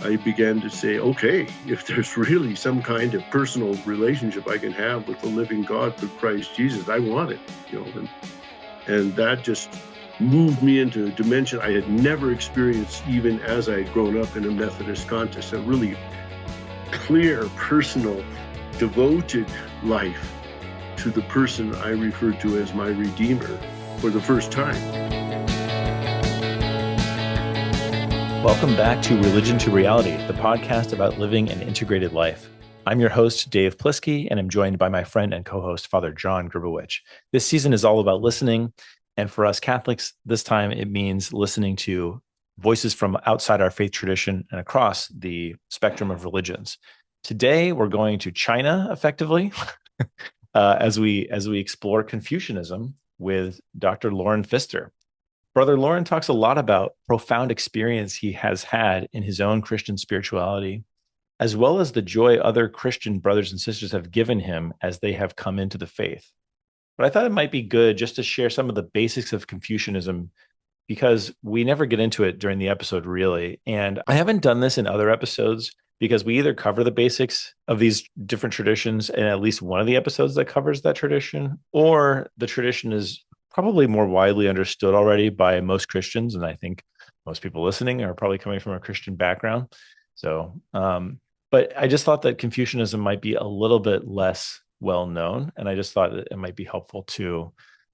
I began to say, okay, if there's really some kind of personal relationship I can have with the living God through Christ Jesus, I want it, and that just moved me into a dimension I had never experienced, even as I had grown up in a Methodist context, a really clear, personal, devoted life to the person I referred to as my Redeemer for the first time. Welcome back to Religion to Reality, the podcast about living an integrated life. I'm your host, Dave Plisky, and I'm joined by my friend and co-host, Father John Grubowicz. This season is all about listening, and for us Catholics, this time it means listening to voices from outside our faith tradition and across the spectrum of religions. Today, we're going to China, effectively, as we explore Confucianism with Dr. Loren Pfister. Brother Loren talks a lot about profound experience he has had in his own Christian spirituality, as well as the joy other Christian brothers and sisters have given him as they have come into the faith. But I thought it might be good just to share some of the basics of Confucianism, because we never get into it during the episode, really. And I haven't done this in other episodes because we either cover the basics of these different traditions in at least one of the episodes that covers that tradition, or the tradition is probably more widely understood already by most Christians. And I think most people listening are probably coming from a Christian background. So, but I just thought that Confucianism might be a little bit less well known. And I just thought that it might be helpful to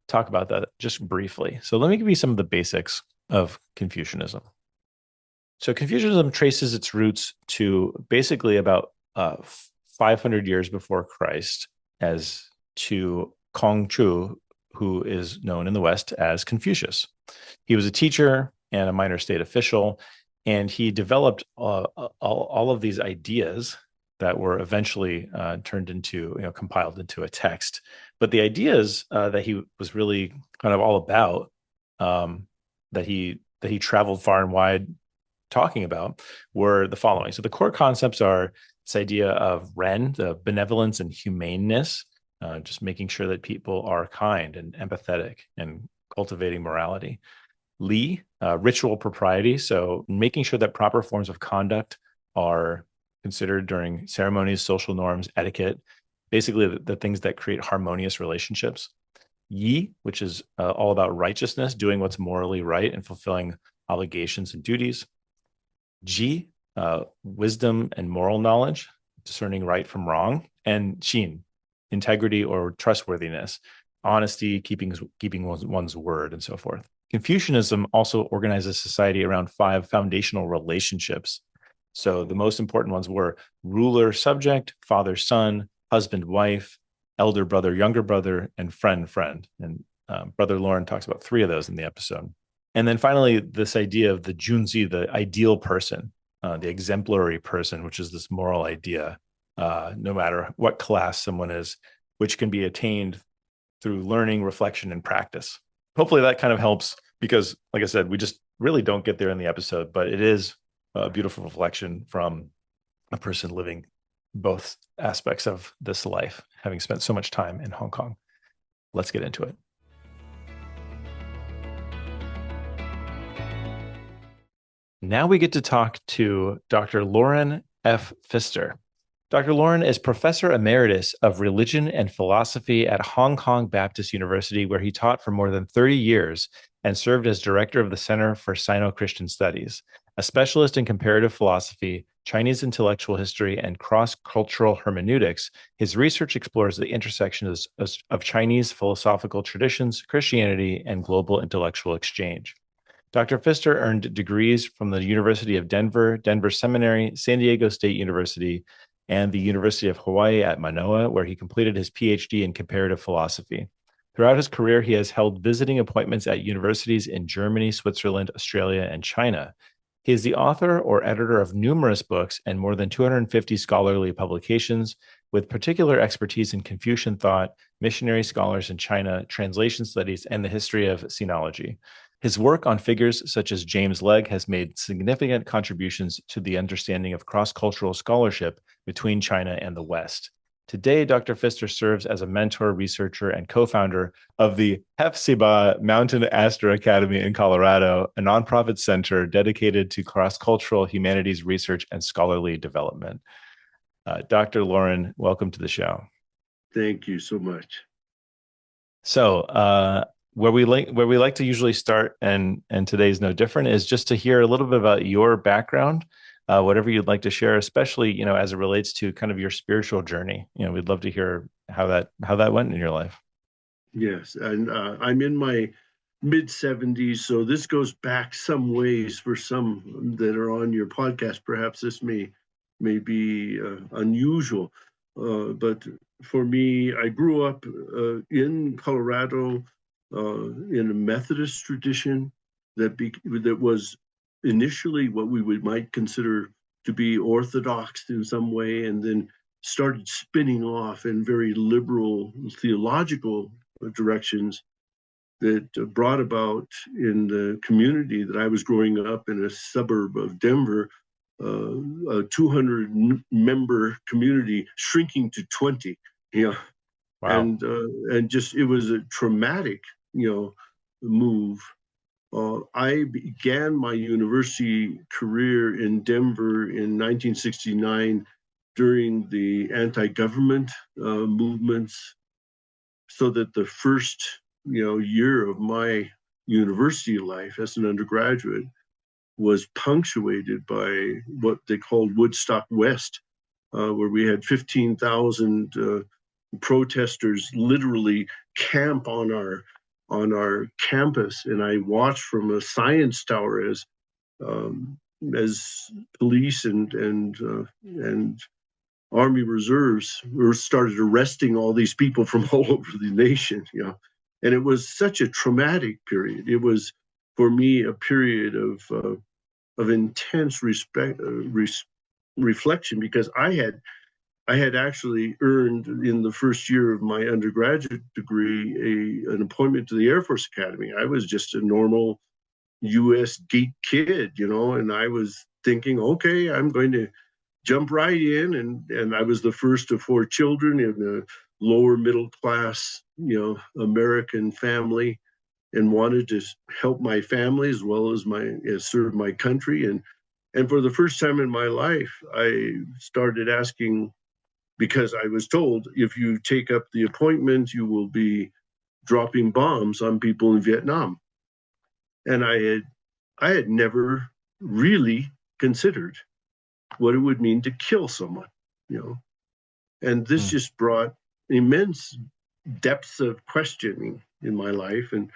talk about that just briefly. So let me give you some of the basics of Confucianism. So Confucianism traces its roots to basically about 500 years before Christ, as to Kongzhu, who is known in the West as Confucius. He was a teacher and a minor state official, and he developed all of these ideas that were eventually turned into, compiled into a text. But the ideas that he was really kind of all about, that he traveled far and wide talking about, were the following. So the core concepts are this idea of Ren, the benevolence and humaneness, just making sure that people are kind and empathetic and cultivating morality. Li, ritual propriety, so making sure that proper forms of conduct are considered during ceremonies, social norms, etiquette, basically the things that create harmonious relationships. Yi, which is all about righteousness, doing what's morally right and fulfilling obligations and duties. Ji, wisdom and moral knowledge, discerning right from wrong. And Qin, integrity or trustworthiness, honesty, keeping one's word, and so forth. Confucianism also organizes society around 5 foundational relationships. So the most important ones were ruler-subject, father-son, husband-wife, elder brother, younger brother, and friend-friend. And Brother Loren talks about 3 of those in the episode. And then finally, this idea of the junzi, the ideal person, the exemplary person, which is this moral idea, no matter what class someone is, which can be attained through learning, reflection, and practice. Hopefully that kind of helps, because, like I said, we just really don't get there in the episode, but it is a beautiful reflection from a person living both aspects of this life, having spent so much time in Hong Kong. Let's get into it. Now we get to talk to Dr. Loren F. Pfister. Dr. Loren is Professor Emeritus of Religion and Philosophy at Hong Kong Baptist University, where he taught for more than 30 years and served as Director of the Center for Sino-Christian Studies. A specialist in comparative philosophy, Chinese intellectual history, and cross-cultural hermeneutics, his research explores the intersections of Chinese philosophical traditions, Christianity, and global intellectual exchange. Dr. Pfister earned degrees from the University of Denver, Denver Seminary, San Diego State University, and the University of Hawaii at Manoa, where he completed his PhD in comparative philosophy. Throughout his career, he has held visiting appointments at universities in Germany, Switzerland, Australia, and China. He is the author or editor of numerous books and more than 250 scholarly publications, with particular expertise in Confucian thought, missionary scholars in China, translation studies, and the history of sinology. His work on figures such as James Legge has made significant contributions to the understanding of cross-cultural scholarship between China and the West. Today, Dr. Pfister serves as a mentor, researcher, and co-founder of the Hephzibah Mountain Aster Academy in Colorado, a nonprofit center dedicated to cross-cultural humanities research and scholarly development. Dr. Lauren, welcome to the show. Thank you so much. So, where we like to usually start, and today's no different, is just to hear a little bit about your background. Whatever you'd like to share, especially, as it relates to kind of your spiritual journey. We'd love to hear how that went in your life. Yes, and I'm in my mid-70s, so this goes back some ways for some that are on your podcast. Perhaps this may be unusual, but for me, I grew up in Colorado in a Methodist tradition that was initially what we might consider to be orthodox in some way, and then started spinning off in very liberal theological directions that brought about in the community that I was growing up in, a suburb of Denver, a 200-member community shrinking to 20. Wow. And just it was a traumatic move. I began my university career in Denver in 1969 during the anti-government movements, so that the first year of my university life as an undergraduate was punctuated by what they called Woodstock West, where we had 15,000 protesters literally camp on our campus, and I watched from a science tower as police and Army reserves started arresting all these people from all over the nation. And it was such a traumatic period. It was, for me, a period of intense reflection, because I had actually earned in the first year of my undergraduate degree an appointment to the Air Force Academy. I was just a normal U.S. geek kid, and I was thinking, okay, I'm going to jump right in, and I was the first of 4 children in a lower middle class, American family, and wanted to help my family as well as serve my country. And for the first time in my life, I started asking, because I was told, if you take up the appointment, you will be dropping bombs on people in Vietnam. And I had never really considered what it would mean to kill someone, And this just brought immense depths of questioning in my life. And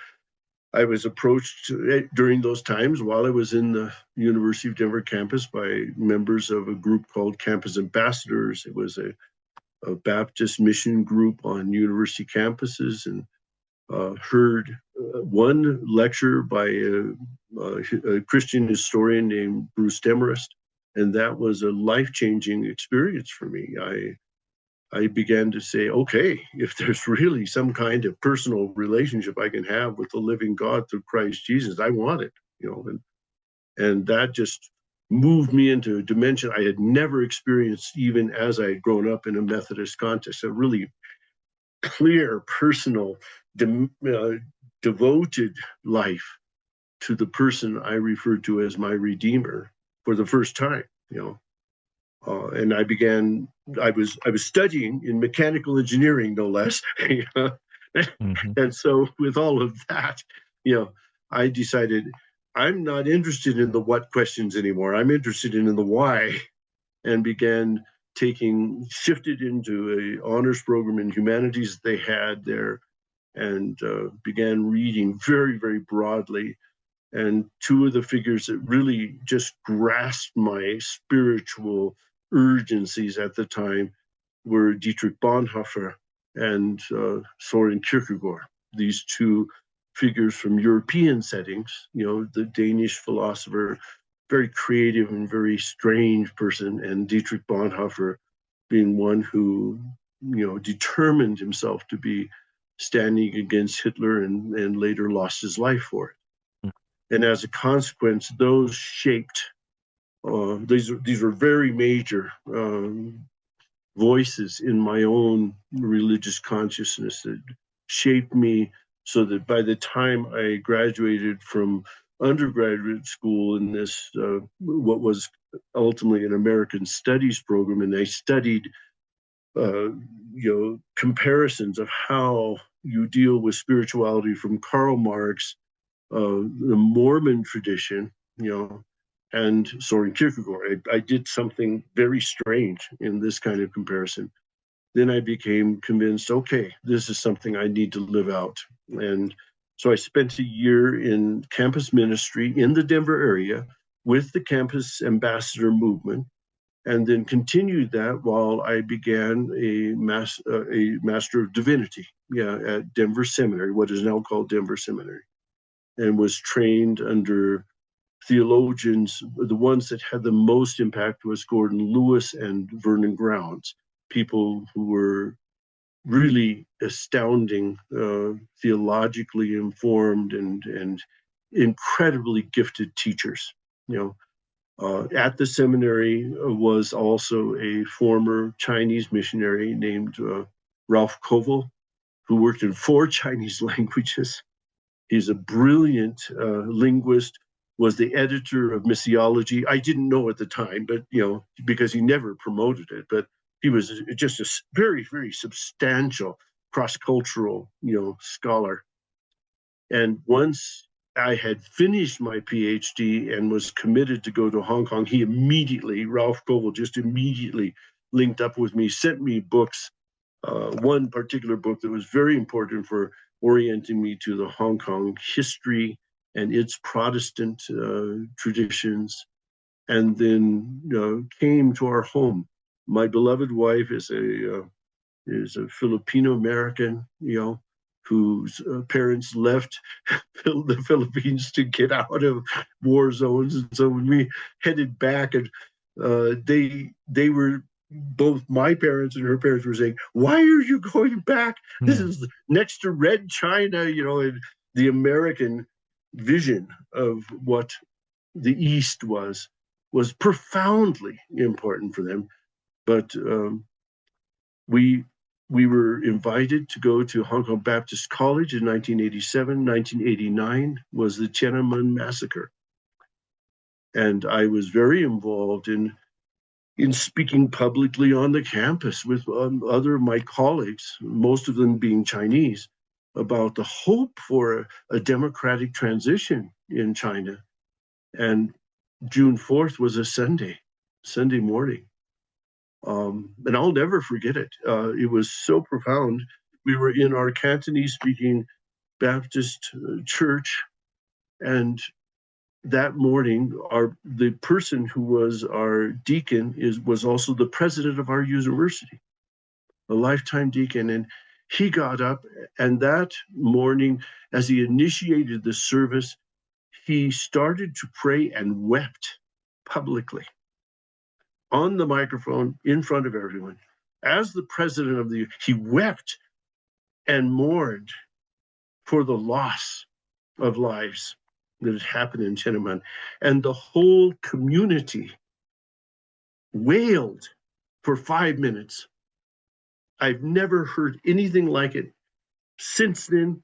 I was approached during those times while I was in the University of Denver campus by members of a group called Campus Ambassadors. It was a Baptist mission group on university campuses, and heard one lecture by a Christian historian named Bruce Demarest. And that was a life-changing experience for me. I began to say, okay, if there's really some kind of personal relationship I can have with the living God through Christ Jesus, I want it, and that just moved me into a dimension I had never experienced, even as I had grown up in a Methodist context, a really clear, personal, devoted life to the person I referred to as my Redeemer for the first time, and I was studying in mechanical engineering, no less. And so with all of that, I decided I'm not interested in the what questions anymore. I'm interested in the why, and shifted into a honors program in humanities they had there, and began reading very, very broadly. And 2 of the figures that really just grasped my spiritual urgencies at the time were Dietrich Bonhoeffer and Søren Kierkegaard. These 2 figures from European settings, the Danish philosopher, very creative and very strange person, and Dietrich Bonhoeffer being one who, determined himself to be standing against Hitler and later lost his life for it. And as a consequence, those shaped, these were very major voices in my own religious consciousness that shaped me so that by the time I graduated from undergraduate school in this, what was ultimately an American Studies program, and I studied, comparisons of how you deal with spirituality from Karl Marx, the Mormon tradition, and Søren Kierkegaard. I did something very strange in this kind of comparison. Then I became convinced, okay, this is something I need to live out. And so I spent a year in campus ministry in the Denver area with the campus ambassador movement, and then continued that while I began a Master of Divinity, at Denver Seminary, what is now called Denver Seminary, and was trained under theologians. The ones that had the most impact was Gordon Lewis and Vernon Grounds, people who were really astounding, theologically informed and incredibly gifted teachers. At the seminary was also a former Chinese missionary named Ralph Covell, who worked in 4 Chinese languages. He's a brilliant linguist, was the editor of Missiology. I didn't know at the time, but, because he never promoted it, but he was just a very, very substantial cross-cultural, scholar. And once I had finished my PhD and was committed to go to Hong Kong, Ralph Covell just immediately linked up with me, sent me books, one particular book that was very important for orienting me to the Hong Kong history and its Protestant traditions, and then came to our home. My beloved wife is a Filipino American, whose parents left the Philippines to get out of war zones, and so when we headed back, and they were, both my parents and her parents were saying, "Why are you going back? This is next to Red China," and the American vision of what the East was profoundly important for them. But we were invited to go to Hong Kong Baptist College in 1987. 1989 was the Tiananmen Massacre. And I was very involved in speaking publicly on the campus with other of my colleagues, most of them being Chinese, about the hope for a democratic transition in China. And June 4th was a Sunday morning. And I'll never forget it. It was so profound. We were in our Cantonese-speaking Baptist church, and that morning, the person who was our deacon was also the president of our university, a lifetime deacon. And he got up, and that morning, as he initiated the service, he started to pray and wept publicly on the microphone in front of everyone. As the president of he wept and mourned for the loss of lives that had happened in Tiananmen. And the whole community wailed for 5 minutes. I've never heard anything like it since then,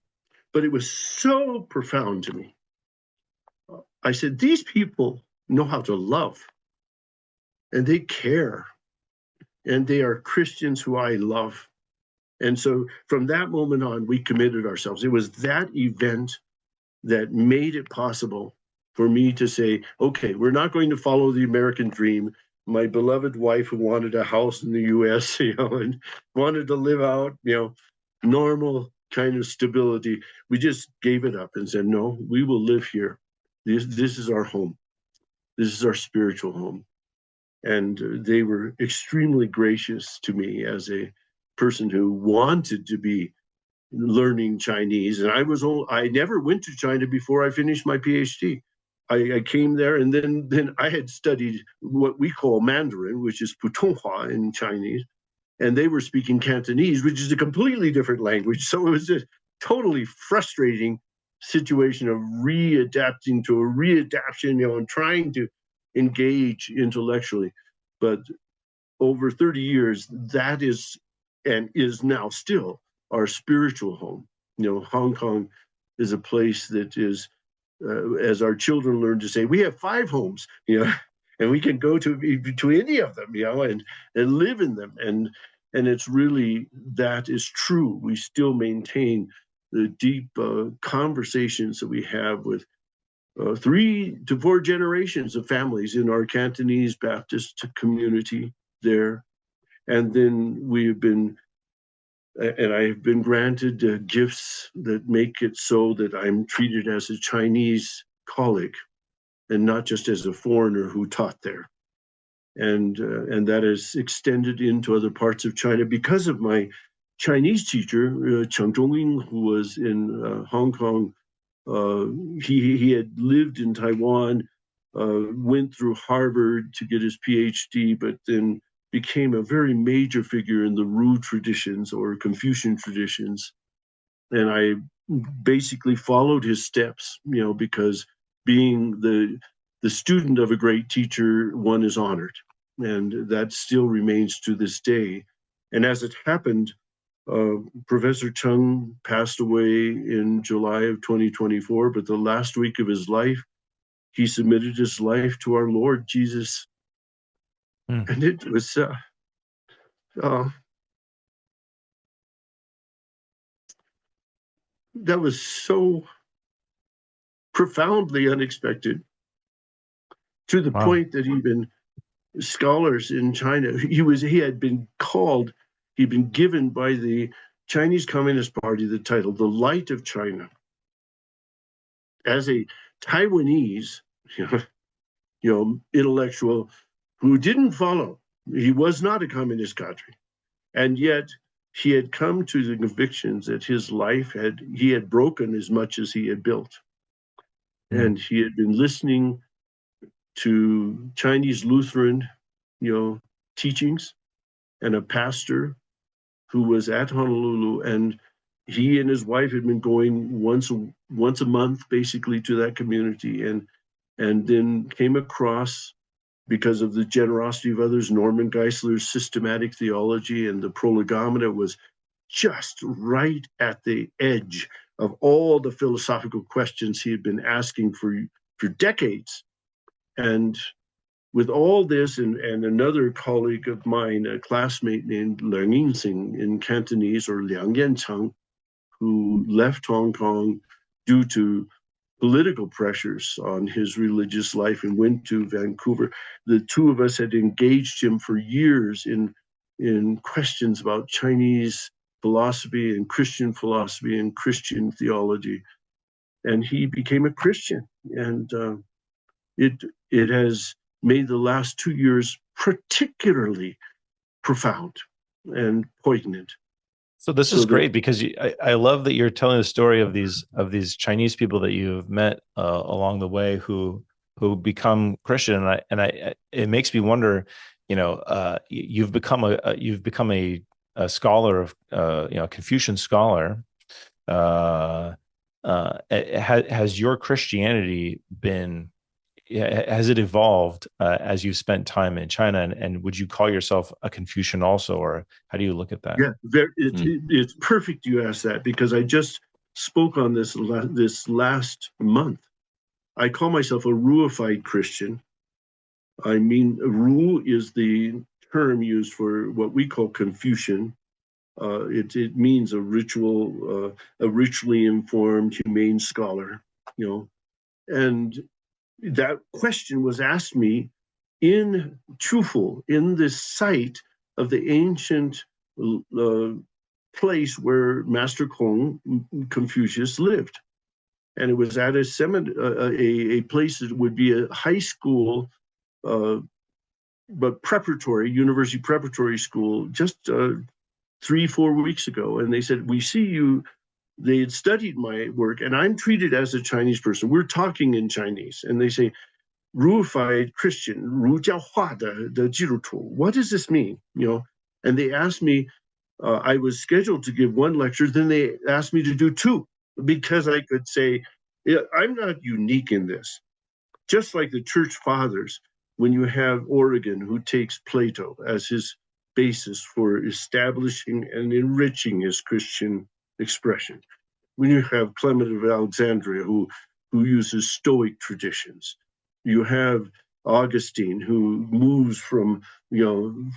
but it was so profound to me. I said, these people know how to love, and they care, and they are Christians who I love. And so from that moment on, we committed ourselves. It was that event that made it possible for me to say, okay, we're not going to follow the American dream. My beloved wife, who wanted a house in the US, and wanted to live out, normal kind of stability, we just gave it up and said, no, we will live here. This is our home. This is our spiritual home. And they were extremely gracious to me as a person who wanted to be learning Chinese. And I never went to China before I finished my PhD. I came there, and then I had studied what we call Mandarin, which is Putonghua in Chinese, and they were speaking Cantonese, which is a completely different language. So it was a totally frustrating situation of readapting to a readaptation, and trying to engage intellectually. But over 30 years, that is and is now still our spiritual home. Hong Kong is a place that is, as our children learn to say, we have 5 homes, and we can go to any of them, and live in them. And it's really, that is true. We still maintain the deep conversations that we have with 3 to 4 generations of families in our Cantonese Baptist community there. And then I have been granted gifts that make it so that I'm treated as a Chinese colleague and not just as a foreigner who taught there. And that is extended into other parts of China because of my Chinese teacher, Xiaojing, who was in Hong Kong. He had lived in Taiwan, went through Harvard to get his PhD, but then became a very major figure in the Ru traditions or Confucian traditions. And I basically followed his steps, because being the student of a great teacher, one is honored. And that still remains to this day. And as it happened, Professor Chung passed away in July of 2024, but the last week of his life, he submitted his life to our Lord Jesus. And it was that was so profoundly unexpected, to the point that even scholars in China, he'd been given by the Chinese Communist Party the title, the Light of China. As a Taiwanese, intellectual who didn't follow, he was not a communist country. And yet he had come to the convictions that his life he had broken as much as he had built. And he had been listening to Chinese Lutheran, teachings, and a pastor who was at Honolulu, and he and his wife had been going once a month, basically, to that community, and then came across, because of the generosity of others, Norman Geisler's systematic theology, and the Prolegomena was just right at the edge of all the philosophical questions he had been asking for decades. And with all this, and another colleague of mine, a classmate named Liang Yinxing in Cantonese, or Liang Yanchang, who left Hong Kong due to political pressures on his religious life and went to Vancouver. The two of us had engaged him for years in questions about Chinese philosophy and Christian theology. And he became a Christian. And it has made the last 2 years particularly profound and poignant. So this is great, because I love that you're telling the story of these Chinese people that you've met along the way who become Christian, and it makes me wonder, you've become a scholar of Confucian scholar. Has your Christianity has it evolved as you've spent time in China? And would you call yourself a Confucian also, or how do you look at that? Yeah, it's perfect you asked that, because I just spoke on this last month. I call myself a Ruified Christian. I mean, Ru is the term used for what we call Confucian. It means a ritually informed, humane scholar, and that question was asked me in Chufu, in this site of the ancient place where Master Kong, Confucius, lived. And it was at a place that would be a high school, but university preparatory school, just 3-4 weeks ago. And they said, we see you. They had studied my work, and I'm treated as a Chinese person. We're talking in Chinese. And they say, Ruified Christian, 儒教化的基督徒. What does this mean? And they asked me, I was scheduled to give 1 lecture, then they asked me to do 2, because I could say, I'm not unique in this. Just like the church fathers, when you have Origen, who takes Plato as his basis for establishing and enriching his Christian expression, when you have Clement of Alexandria, who uses Stoic traditions, you have Augustine, who moves from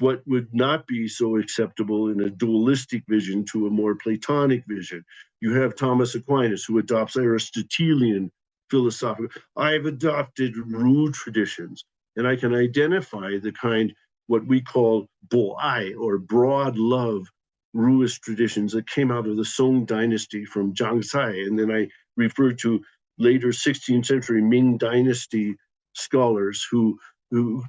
what would not be so acceptable in a dualistic vision to a more Platonic vision. You have Thomas Aquinas, who adopts Aristotelian philosophical. I've adopted Ru traditions, and I can identify the kind, what we call Bo'ai, or broad love, Ruist traditions that came out of the Song dynasty from Zhangzai. And then I refer to later 16th century Ming dynasty scholars who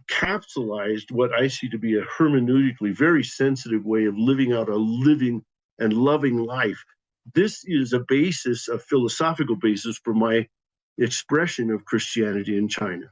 capsulized what I see to be a hermeneutically very sensitive way of living out a living and loving life. This is a basis, a philosophical basis for my expression of Christianity in China.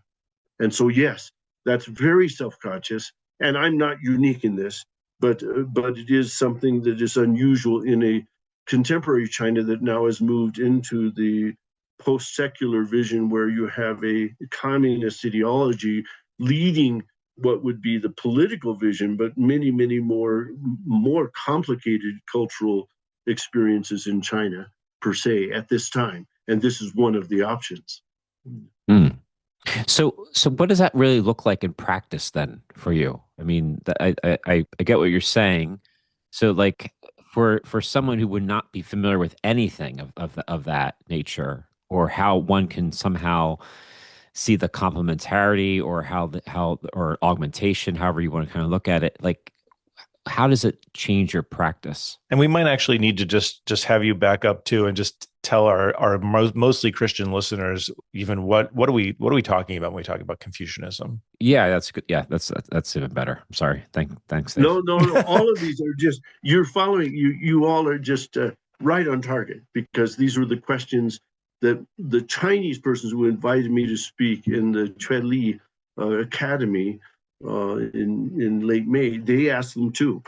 And so, yes, that's very self-conscious, and I'm not unique in this, but it is something that is unusual in a contemporary China that now has moved into the post-secular vision, where you have a communist ideology leading what would be the political vision, but many, many more complicated cultural experiences in China per se at this time. And this is one of the options. Mm. So what does that really look like in practice then for you? I mean, I get what you're saying. So like for someone who would not be familiar with anything of that nature, or how one can somehow see the complementarity, or or augmentation, however you want to kind of look at it, like how does it change your practice? And we might actually need to just have you back up too, and just tell our mostly Christian listeners even what are we talking about when we talk about Confucianism? Yeah, that's good. Yeah, that's even better. I'm sorry. Thanks. Dave. No. All of these are just, you're following. You all are just right on target, because these were the questions that the Chinese persons who invited me to speak in the Chueli Academy in late May, they asked them too.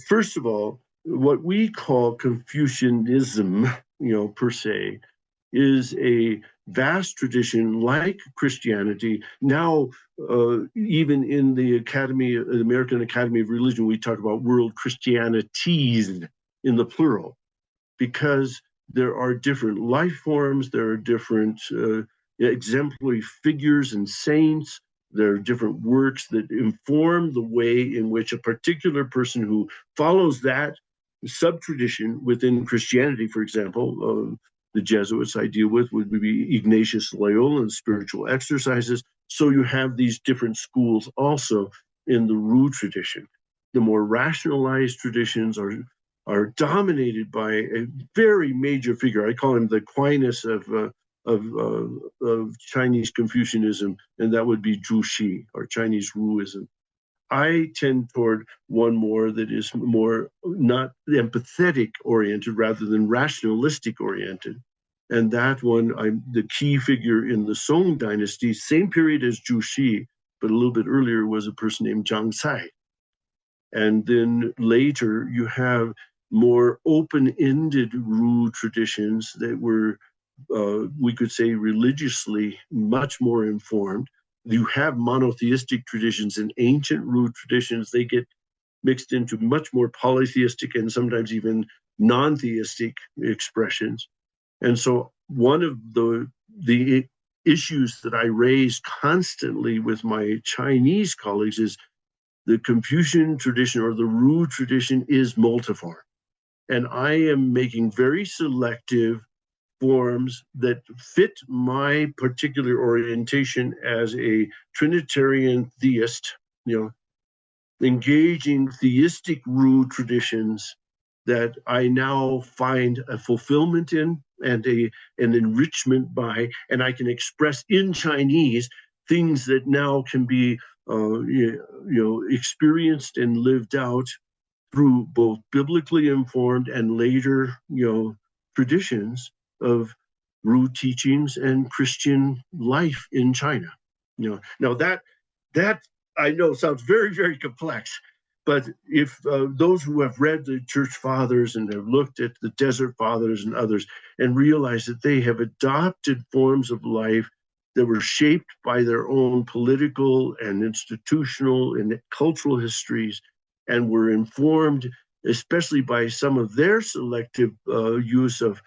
First of all, what we call Confucianism, per se, is a vast tradition like Christianity. Now, even in the American Academy of Religion, we talk about world Christianities in the plural, because there are different life forms, there are different exemplary figures and saints, there are different works that inform the way in which a particular person who follows that sub-tradition within Christianity, for example, the Jesuits I deal with would be Ignatius Loyola and spiritual exercises. So you have these different schools also in the Ru tradition. The more rationalized traditions are dominated by a very major figure. I call him the Aquinas of Chinese Confucianism, and that would be Zhu Xi, or Chinese Ruism. I tend toward one more that is more not empathetic oriented rather than rationalistic oriented. And that one, the key figure in the Song dynasty, same period as Zhu Xi, but a little bit earlier, was a person named Zhang Cai. And then later you have more open-ended Ru traditions that were, we could say, religiously much more informed. You have monotheistic traditions and ancient Ru traditions. They get mixed into much more polytheistic and sometimes even non-theistic expressions. And so one of the issues that I raise constantly with my Chinese colleagues is the Confucian tradition, or the Ru tradition, is multiform. And I am making very selective forms that fit my particular orientation as a Trinitarian theist, engaging theistic Ru traditions that I now find a fulfillment in and an enrichment by, and I can express in Chinese things that now can be experienced and lived out through both biblically informed and later traditions of Ru teachings and Christian life in China. Now that I know sounds very, very complex, but if those who have read the Church Fathers and have looked at the Desert Fathers and others and realize that they have adopted forms of life that were shaped by their own political and institutional and cultural histories, and were informed especially by some of their selective use of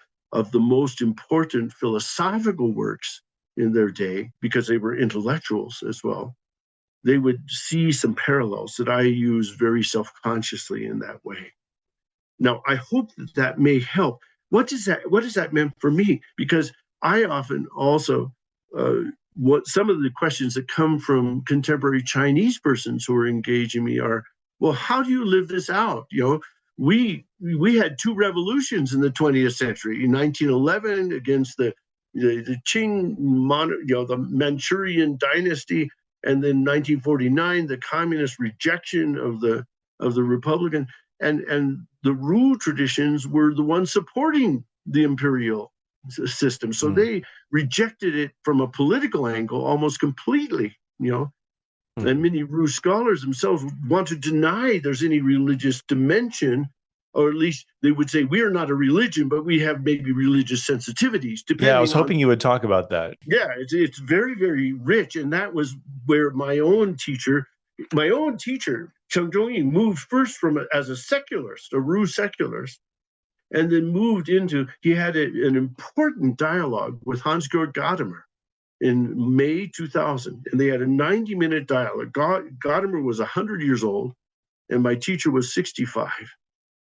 the most important philosophical works in their day, because they were intellectuals as well. They would see some parallels that I use very self-consciously in that way. Now, I hope that may help. What does that mean for me? Because I often also, what some of the questions that come from contemporary Chinese persons who are engaging me are, well, how do you live this out? We had two revolutions in the 20th century. In 1911, against the Qing, the Manchurian dynasty, and then 1949, the communist rejection of the Republican, and the Ru traditions were the ones supporting the imperial system. So they rejected it from a political angle almost completely, And many Ru scholars themselves want to deny there's any religious dimension, or at least they would say we are not a religion, but we have maybe religious sensitivities. Yeah, I was hoping you would talk about that. Yeah, it's very, very rich. And that was where my own teacher, Xiaojing, moved first as a secularist, a Ru secularist, and then moved into, he had an important dialogue with Hans-Georg Gadamer in May 2000. And they had a 90-minute dialogue. Gadamer was 100 years old, and my teacher was 65.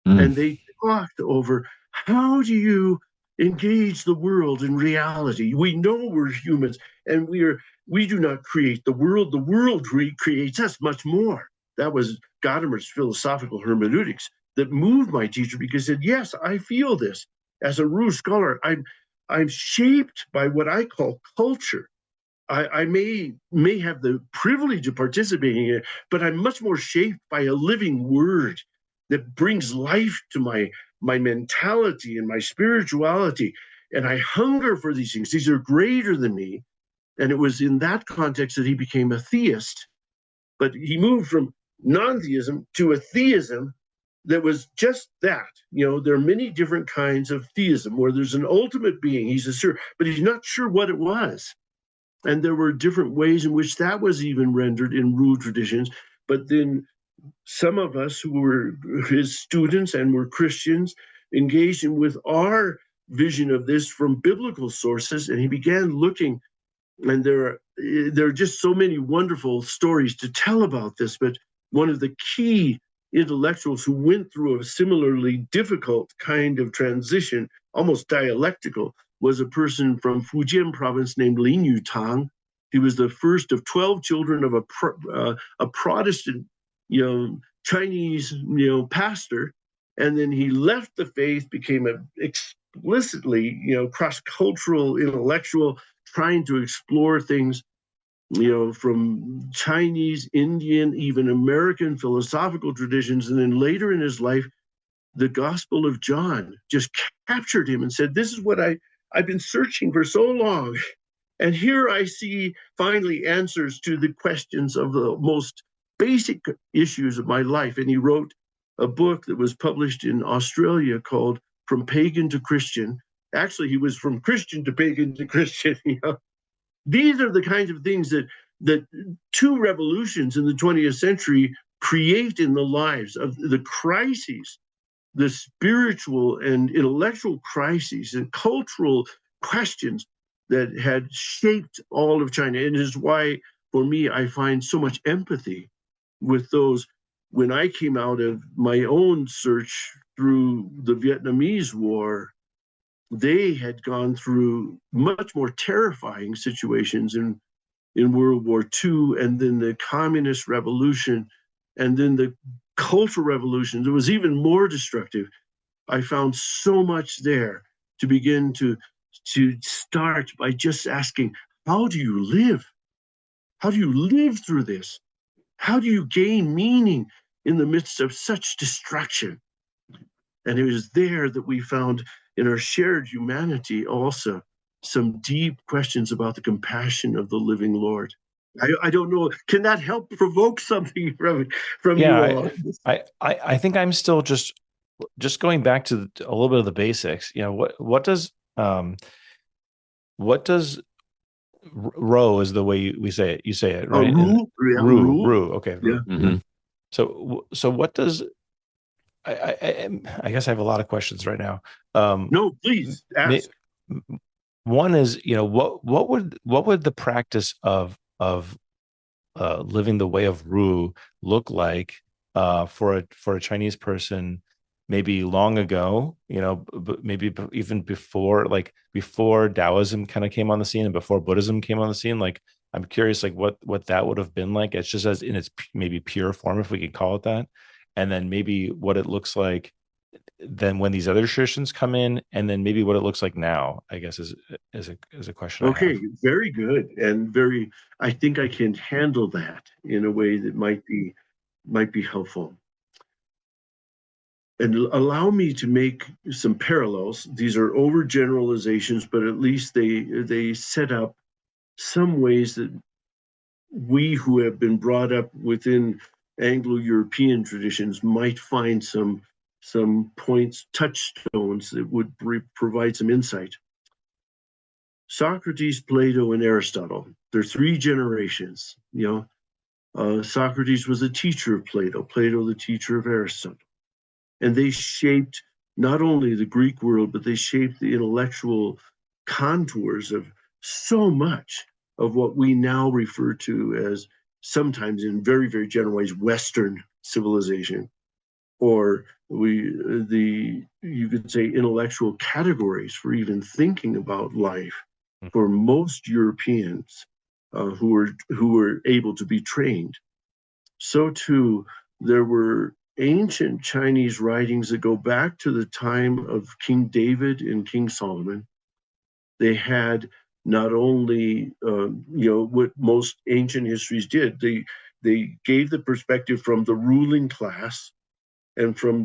And they talked over, how do you engage the world in reality? We know we're humans, and we do not create the world. The world creates us much more. That was Gadamer's philosophical hermeneutics that moved my teacher, because he said, yes, I feel this. As a Ru scholar, I'm shaped by what I call culture. I may have the privilege of participating in it, but I'm much more shaped by a living word that brings life to my mentality and my spirituality. And I hunger for these things. These are greater than me. And it was in that context that he became a theist. But he moved from non-theism to a theism that was just that. There are many different kinds of theism where there's an ultimate being. He's sure, but he's not sure what it was. And there were different ways in which that was even rendered in Ru traditions. But then some of us who were his students and were Christians engaged in with our vision of this from biblical sources, and he began looking, and there are just so many wonderful stories to tell about this. But one of the key intellectuals who went through a similarly difficult kind of transition, almost dialectical, was a person from Fujian province named Lin Yutang. He was the first of 12 children of a Protestant Chinese, pastor. And then he left the faith, became an explicitly, cross-cultural intellectual, trying to explore things, from Chinese, Indian, even American philosophical traditions. And then later in his life, the Gospel of John just captured him and said, this is what I've been searching for so long. And here I see finally answers to the questions of the most basic issues of my life. And he wrote a book that was published in Australia called From Pagan to Christian. Actually, he was from Christian to pagan to Christian. These are the kinds of things that two revolutions in the 20th century create in the lives of the crises, the spiritual and intellectual crises and cultural questions that had shaped all of China. And it is why, for me, I find so much empathy with those. When I came out of my own search through the Vietnamese War, they had gone through much more terrifying situations in World War II, and then the Communist Revolution, and then the Cultural Revolution. It was even more destructive. I found so much there to begin to start by just asking, how do you live? How do you live through this? How do you gain meaning in the midst of such destruction? And it was there that we found in our shared humanity also some deep questions about the compassion of the living Lord. I don't know. Can that help provoke something from you all? I think I'm still just going back to a little bit of the basics. What does Ro is the way we say it. You say it, right? Ru, yeah, Ru. Okay. Yeah. Mm-hmm. So what does I guess I have a lot of questions right now. No, please ask. One is, what would the practice of living the way of Ru look like for a Chinese person maybe long ago, but maybe even before Taoism kind of came on the scene and before Buddhism came on the scene. Like, I'm curious, like what that would have been like. It's just as in its maybe pure form, if we could call it that, and then maybe what it looks like then when these other traditions come in, and then maybe what it looks like now, I guess is a question. Okay, very good, and very. I think I can handle that in a way that might be helpful. And allow me to make some parallels. These are overgeneralizations, but at least they set up some ways that we who have been brought up within Anglo-European traditions might find some points, touchstones that would provide some insight. Socrates, Plato, and Aristotle. They're three generations. Socrates was a teacher of Plato, Plato the teacher of Aristotle. And they shaped not only the Greek world, but they shaped the intellectual contours of so much of what we now refer to as, sometimes in very, very general ways, Western civilization, or you could say intellectual categories for even thinking about life for most Europeans who were able to be trained. So too, there were ancient Chinese writings that go back to the time of King David and King Solomon. They had not only, what most ancient histories did, they gave the perspective from the ruling class and from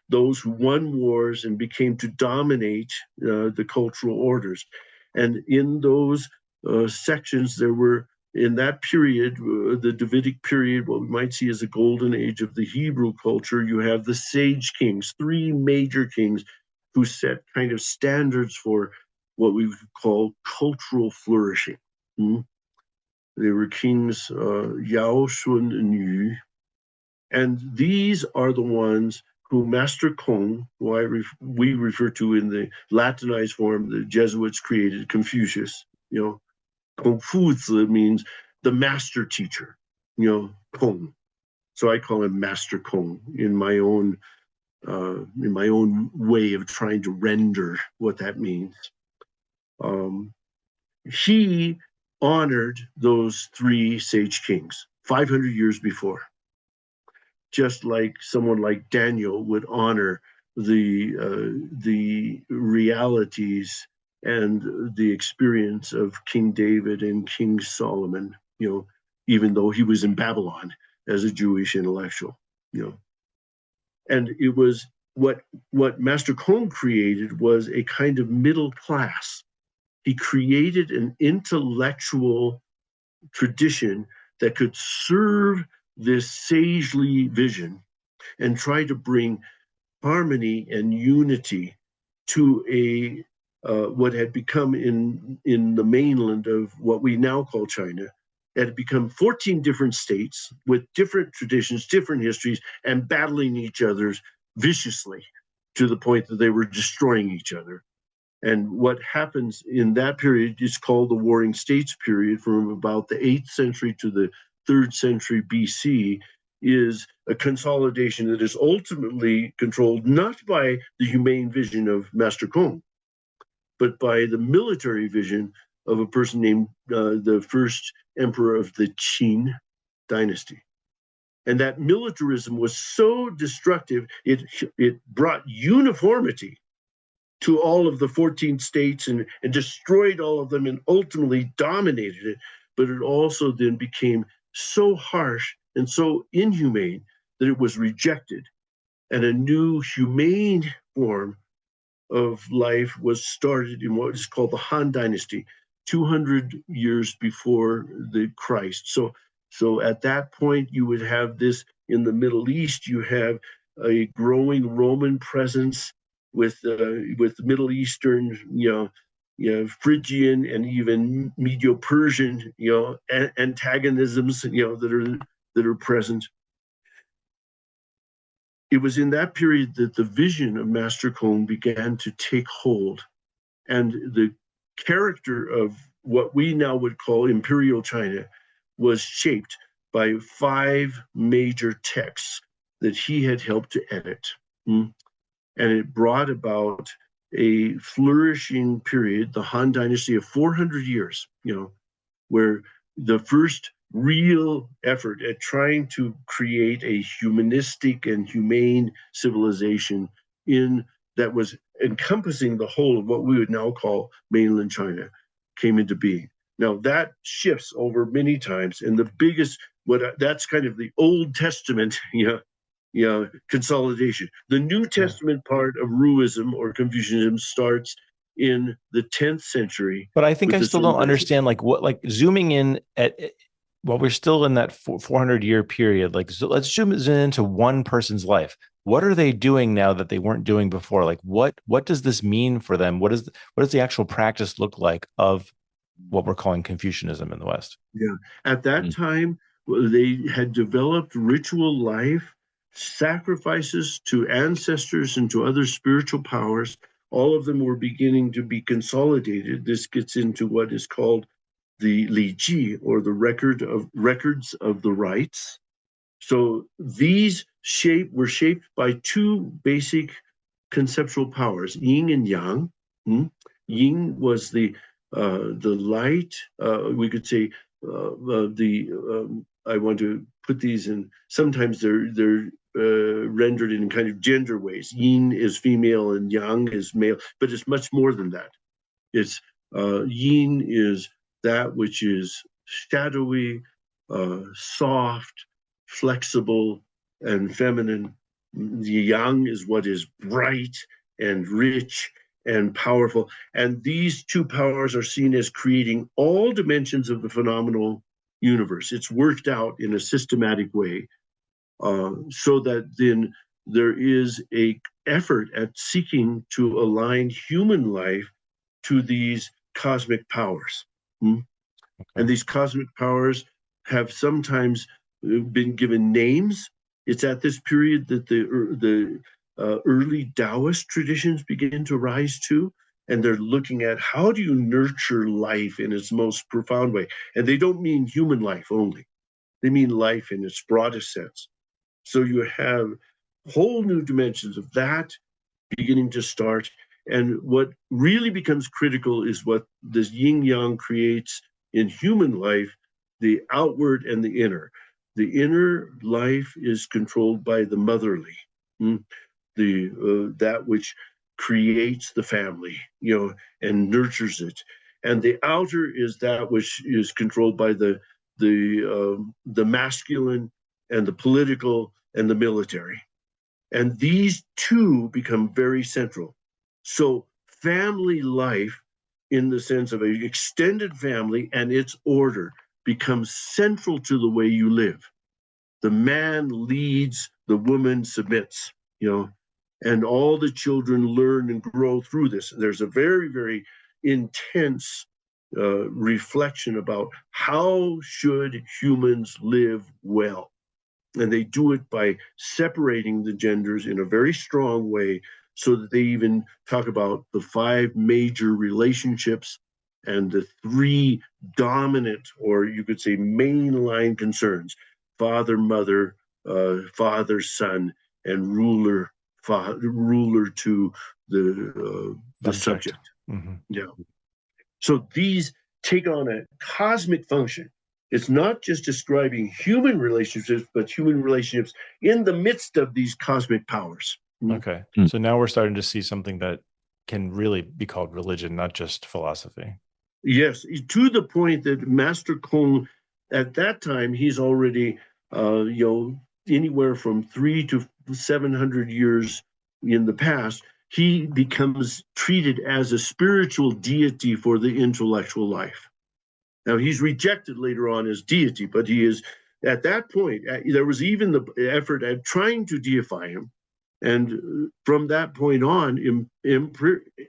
those who won wars and became to dominate the cultural orders. And in those sections, there were, in that period, the Davidic period, what we might see as the golden age of the Hebrew culture, you have the sage kings, three major kings who set kind of standards for what we would call cultural flourishing. They were kings Yao, Shun, and Yu. And these are the ones who Master Kong, who we refer to in the Latinized form, the Jesuits created, Confucius. Confucius means the master teacher, Kong. So I call him Master Kong in my own way of trying to render what that means. He honored those three sage kings 500 years before, just like someone like Daniel would honor the realities and the experience of King David and King Solomon, even though he was in Babylon as a Jewish intellectual, And it was what Master Kong created was a kind of middle class. He created an intellectual tradition that could serve this sagely vision and try to bring harmony and unity to what had become in the mainland of what we now call China. It had become 14 different states with different traditions, different histories, and battling each other viciously to the point that they were destroying each other. And what happens in that period is called the Warring States period, from about the 8th century to the 3rd century BC, is a consolidation that is ultimately controlled not by the humane vision of Master Kong, but by the military vision of a person named the first emperor of the Qin dynasty. And that militarism was so destructive, it brought uniformity to all of the 14 states and destroyed all of them and ultimately dominated it. But it also then became so harsh and so inhumane that it was rejected. And a new humane form of life was started in what is called the Han Dynasty, 200 years before the Christ. So at that point, you would have this in the Middle East, you have a growing Roman presence with Middle Eastern, Phrygian and even Medo-Persian, antagonisms, that are present. It was in that period that the vision of Master Kong began to take hold, and the character of what we now would call Imperial China was shaped by 5 major texts that he had helped to edit. And it brought about a flourishing period, the Han Dynasty of 400 years, where the first real effort at trying to create a humanistic and humane civilization that was encompassing the whole of what we would now call mainland China came into being. Now that shifts over many times, and the biggest, that's kind of the Old Testament, consolidation. The New Testament part of Ruism or Confucianism starts in the 10th century. But I think I still don't understand, zooming in at, well, we're still in that 400-year period. So let's zoom into one person's life. What are they doing now that they weren't doing before? What does this mean for them? What does the actual practice look like of what we're calling Confucianism in the West? Yeah, at that time, they had developed ritual life, sacrifices to ancestors and to other spiritual powers. All of them were beginning to be consolidated. This gets into what is called the Li Ji, or the records of the rites. So these were shaped by 2 basic conceptual powers, yin and yang. Yin was the light. We could say I want to put these in. Sometimes they're rendered in kind of gender ways. Yin is female and yang is male, but it's much more than that. It's yin is that which is shadowy, soft, flexible, and feminine. The yang is what is bright and rich and powerful. And these 2 powers are seen as creating all dimensions of the phenomenal universe. It's worked out in a systematic way, so that then there is a effort at seeking to align human life to these cosmic powers. Okay. And these cosmic powers have sometimes been given names. It's at this period that the early Taoist traditions begin to rise too, and they're looking at how do you nurture life in its most profound way. And they don't mean human life only. They mean life in its broadest sense. So you have whole new dimensions of that beginning to start. And what really becomes critical is what this yin-yang creates in human life, the outward and the inner. The inner life is controlled by the motherly, that which creates the family, and nurtures it. And the outer is that which is controlled by the masculine and the political and the military. And these 2 become very central. So family life, in the sense of an extended family and its order, becomes central to the way you live. The man leads, the woman submits, and all the children learn and grow through this. There's a very, very intense reflection about how should humans live well. And they do it by separating the genders in a very strong way, so that they even talk about the 5 major relationships and the 3 dominant, or you could say mainline concerns: father, mother, father, son, and ruler to the subject. Yeah. So these take on a cosmic function. It's not just describing human relationships, but human relationships in the midst of these cosmic powers. Okay. So now we're starting to see something that can really be called religion, not just philosophy. Yes, to the point that Master Kong, at that time, he's already, anywhere from 300 to 700 years in the past, he becomes treated as a spiritual deity for the intellectual life. Now, he's rejected later on as deity, but he is, at that point, there was even the effort at trying to deify him. And from that point on,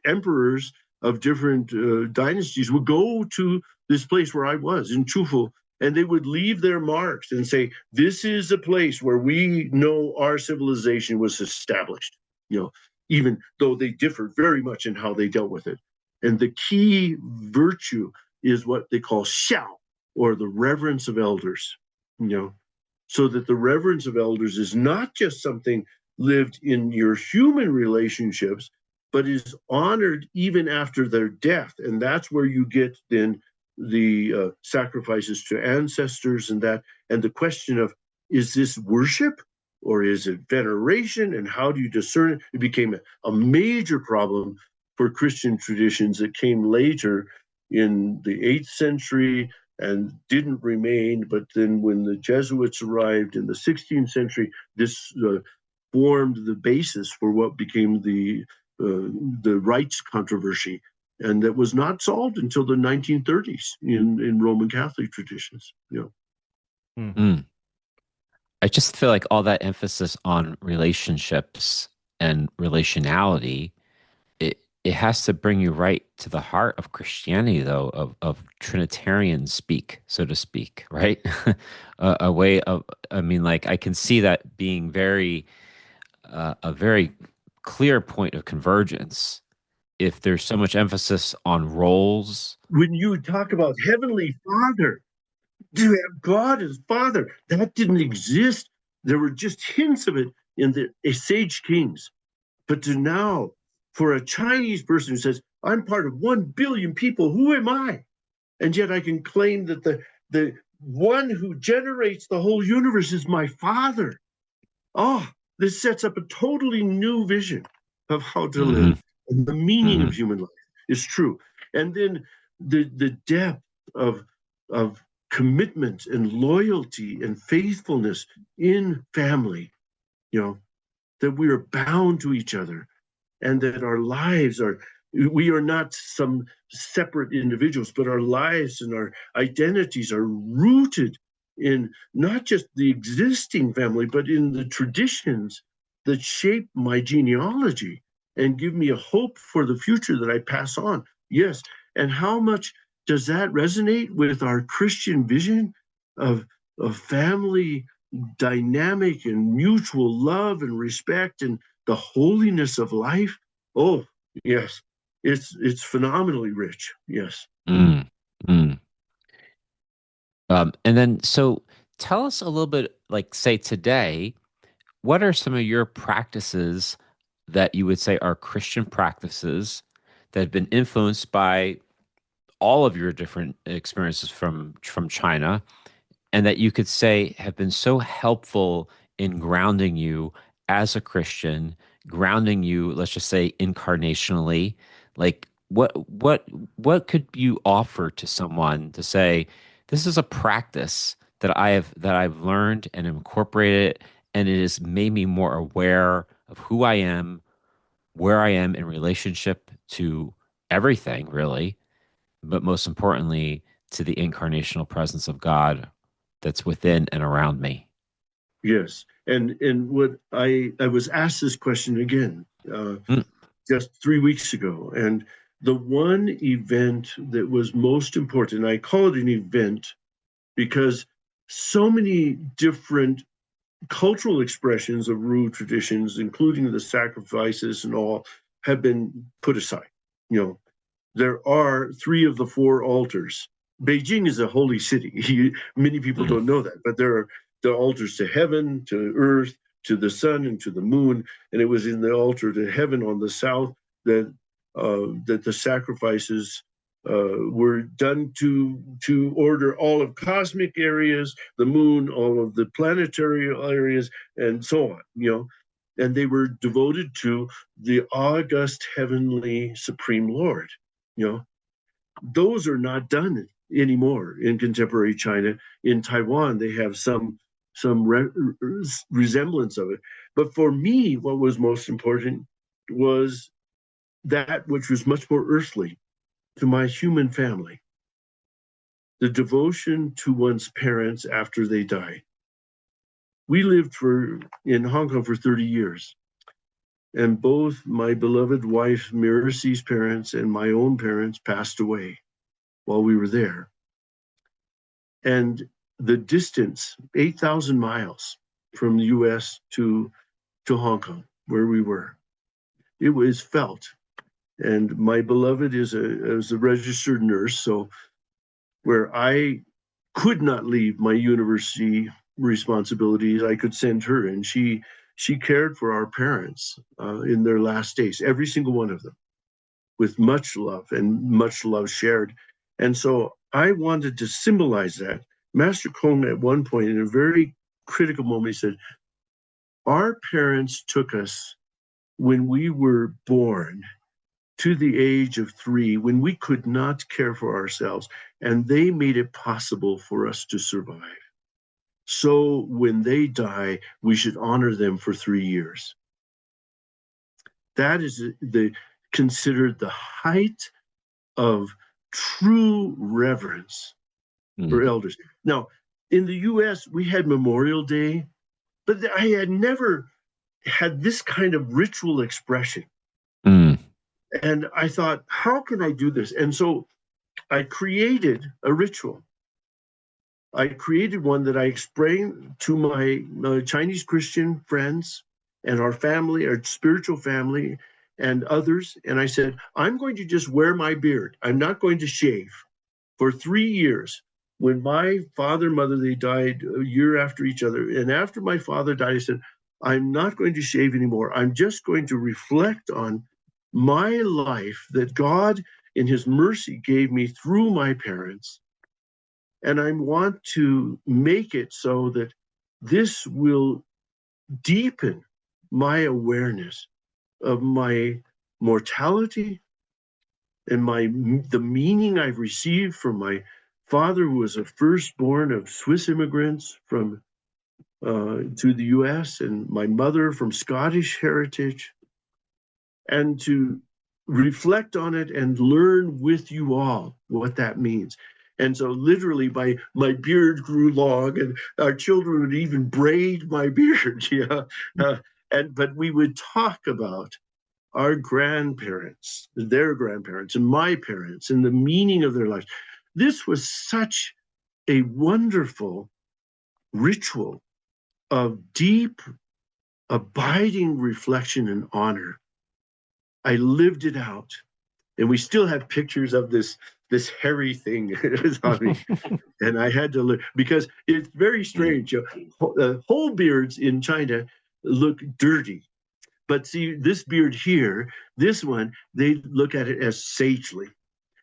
emperors of different dynasties would go to this place where I was in Chufu, and they would leave their marks and say, this is a place where we know our civilization was established, even though they differed very much in how they dealt with it. And the key virtue is what they call xiao, or the reverence of elders, so that the reverence of elders is not just something lived in your human relationships, but is honored even after their death. And that's where you get then the sacrifices to ancestors and the question of, is this worship or is it veneration? And how do you discern it? It became a major problem for Christian traditions that came later in the 8th century and didn't remain. But then when the Jesuits arrived in the 16th century, this formed the basis for what became the Rites Controversy, and that was not solved until the 1930s in Roman Catholic traditions. I just feel like all that emphasis on relationships and relationality, it has to bring you right to the heart of Christianity, though, of Trinitarian speak, so to speak, right? A way of, I can see that being a very clear point of convergence if there's so much emphasis on roles. When you talk about Heavenly Father, to have God as Father, that didn't exist. There were just hints of it in the Sage Kings. But to now, for a Chinese person who says, I'm part of 1 billion people, who am I? And yet I can claim that the one who generates the whole universe is my Father. Oh, this sets up a totally new vision of how to live. And the meaning of human life is true. And then the depth of commitment and loyalty and faithfulness in family, that we are bound to each other, and that our lives we are not some separate individuals, but our lives and our identities are rooted in not just the existing family, but in the traditions that shape my genealogy and give me a hope for the future that I pass on. Yes. And how much does that resonate with our Christian vision of family dynamic and mutual love and respect and the holiness of life? Oh, yes. It's phenomenally rich. Yes. And then, so tell us a little bit, say today, what are some of your practices that you would say are Christian practices that have been influenced by all of your different experiences from China, and that you could say have been so helpful in grounding you as a Christian, grounding you, let's just say, incarnationally? What could you offer to someone to say, this is a practice that I've learned and incorporated, and it has made me more aware of who I am, where I am in relationship to everything, really, but most importantly, to the incarnational presence of God that's within and around me? Yes. And what I was asked this question again just 3 weeks ago, and the one event that was most important, I call it an event because so many different cultural expressions of Ru traditions, including the sacrifices and all, have been put aside. There are 3 of the 4 altars. Beijing is a holy city. Many people don't know that, but there are the altars to heaven, to earth, to the sun, and to the moon. And it was in the altar to heaven on the south that the sacrifices were done to order all of cosmic areas, the moon, all of the planetary areas, and so on. And they were devoted to the august heavenly supreme Lord. Those are not done anymore in contemporary China. In Taiwan, they have some resemblance of it. But for me, what was most important was that which was much more earthly, to my human family. The devotion to one's parents after they died. We lived in Hong Kong for 30 years. And both my beloved wife Miracy's parents and my own parents passed away while we were there. And the distance, 8,000 miles from the US to Hong Kong, where we were, it was felt. And my beloved is a registered nurse, so where I could not leave my university responsibilities, I could send her, and she cared for our parents in their last days, every single one of them, with much love and much love shared. And so I wanted to symbolize that. Master Kong at one point, in a very critical moment, he said, our parents took us when we were born to the age of 3, when we could not care for ourselves, and they made it possible for us to survive. So when they die, we should honor them for 3 years. That is considered the height of true reverence for elders. Now, in the US, we had Memorial Day, but I had never had this kind of ritual expression. And I thought, how can I do this? And so I created a ritual. I created one that I explained to my Chinese Christian friends and our family, our spiritual family, and others. And I said, I'm going to just wear my beard. I'm not going to shave for 3 years. When my father and mother, they died a year after each other. And after my father died, I said, I'm not going to shave anymore. I'm just going to reflect on my life that God in his mercy gave me through my parents. And I want to make it so that this will deepen my awareness of my mortality and the meaning I've received from my father, who was a firstborn of Swiss immigrants to the US, and my mother from Scottish heritage, and to reflect on it and learn with you all what that means. And so literally my beard grew long, and our children would even braid my beard, but we would talk about our grandparents, their grandparents, and my parents, and the meaning of their lives. This was such a wonderful ritual of deep, abiding reflection and honor. I lived it out, and we still have pictures of this hairy thing on me. And I had to look, because it's very strange. Whole beards in China look dirty. But see, this beard here, this one, they look at it as sagely.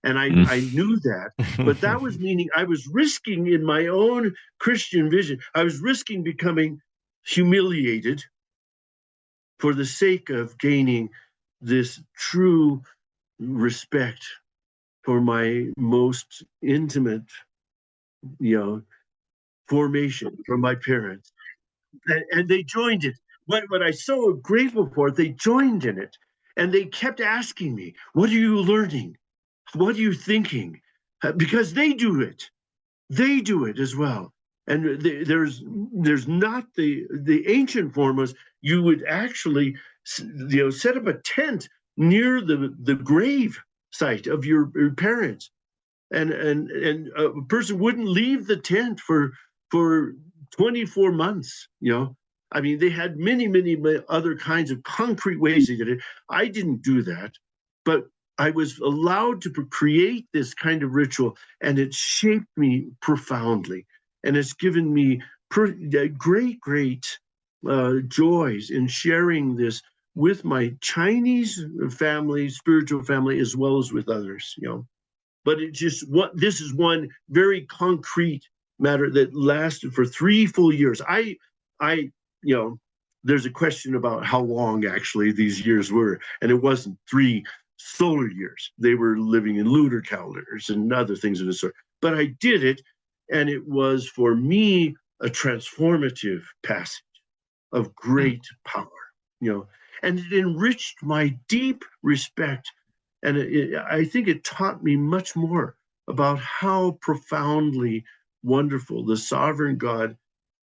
And I knew that, but that was meaning I was risking in my own Christian vision, I was risking becoming humiliated for the sake of gaining this true respect for my most intimate, formation from my parents. And they joined it. What I'm so grateful for, they joined in it. And they kept asking me, what are you learning? What are you thinking? Because they do it. They do it as well. And there's not the ancient form was you would actually set up a tent near the grave site of your parents, and a person wouldn't leave the tent for 24 months. I mean, they had many other kinds of concrete ways they did it. I didn't do that, but I was allowed to create this kind of ritual, and it shaped me profoundly. And it's given me great joys in sharing this with my Chinese family, spiritual family, as well as with others. But this is one very concrete matter that lasted for 3 full years. There's a question about how long actually these years were, and it wasn't 3 solar years. They were living in lunar calendars and other things of the sort. But I did it, and it was for me a transformative passage of great power, and it enriched my deep respect. And I think it taught me much more about how profoundly wonderful the sovereign God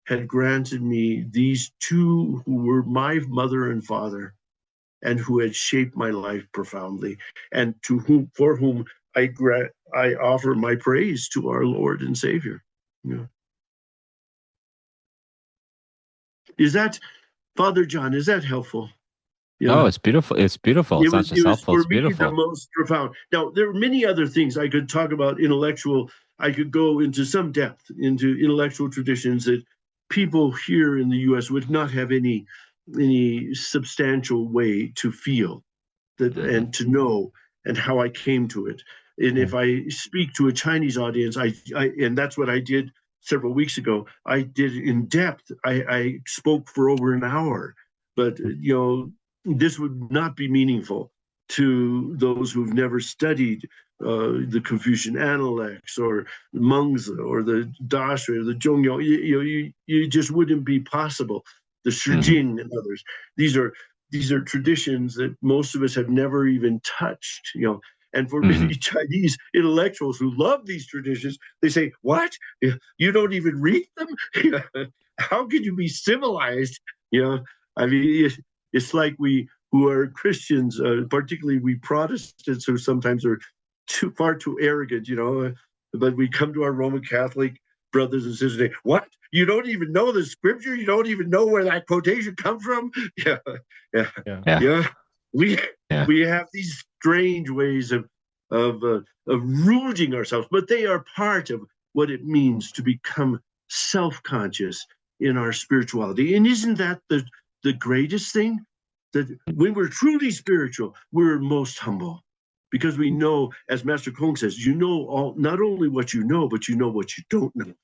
had granted me these two who were my mother and father, and who had shaped my life profoundly, and for whom I offer my praise to our Lord and Savior. Yeah. Is that, Father John, is that helpful? Yeah. Oh, it's beautiful. It's beautiful. It's not just helpful, for it's me beautiful. the most profound. Now, there are many other things I could talk about intellectual. I could go into some depth into intellectual traditions that people here in the U.S. would not have any substantial way to feel that and to know, and how I came to it. And if I speak to a Chinese audience, I and that's what I did several weeks ago. I did in depth. I spoke for over an hour, but this would not be meaningful to those who've never studied the Confucian Analects or Mengzi or the Dashi or the Zhongyong. You just wouldn't be possible. The Shujing and others. These are traditions that most of us have never even touched. And for many Chinese intellectuals who love these traditions, they say, "What? You don't even read them? How can you be civilized?" I mean, it's like we who are Christians, particularly we Protestants, who sometimes are far too arrogant, but we come to our Roman Catholic brothers and sisters and say, "What? You don't even know the scripture? You don't even know where that quotation comes from?" We have these strange ways of rooting ourselves, but they are part of what it means to become self-conscious in our spirituality. And isn't that the greatest thing? That when we're truly spiritual, we're most humble, because we know, as Master Kong says, not only what you know, but you know what you don't know.